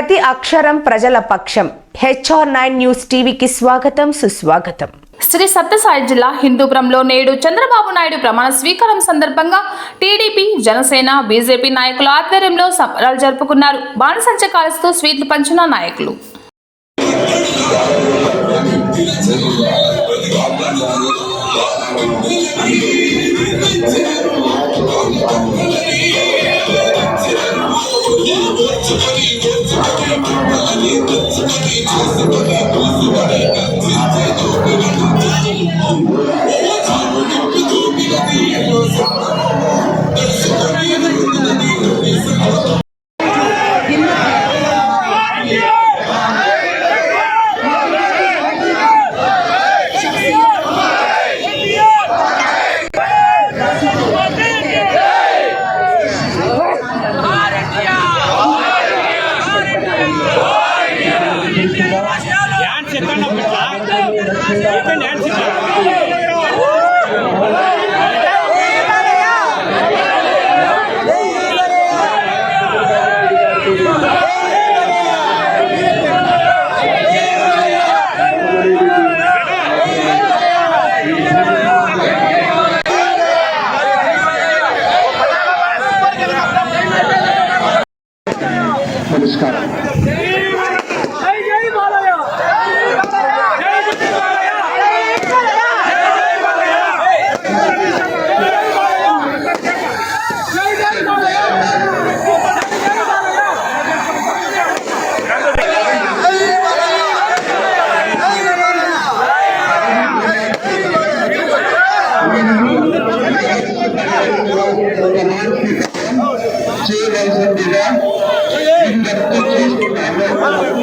ప్రతి అక్షరం ప్రజల పక్షం. HR9 న్యూస్ టీవీకి స్వాగతం, సుస్వాగతం. శ్రీ సత్యసాయి జిల్లా హిందూపురంలో నేడు చంద్రబాబు నాయుడు ప్రమాణ స్వీకారం సందర్భంగా టీడీపీ, జనసేన, బీజేపీ నాయకుల ఆధ్వర్యంలో సంబరాలు జరుపుకున్నారు. బాణసంచ కాల్చుతూ స్వీట్లు పంచిన నాయకులు. నమస్కారం. చేయవలసిందిగా విజ్ఞప్తి చేస్తున్నాను.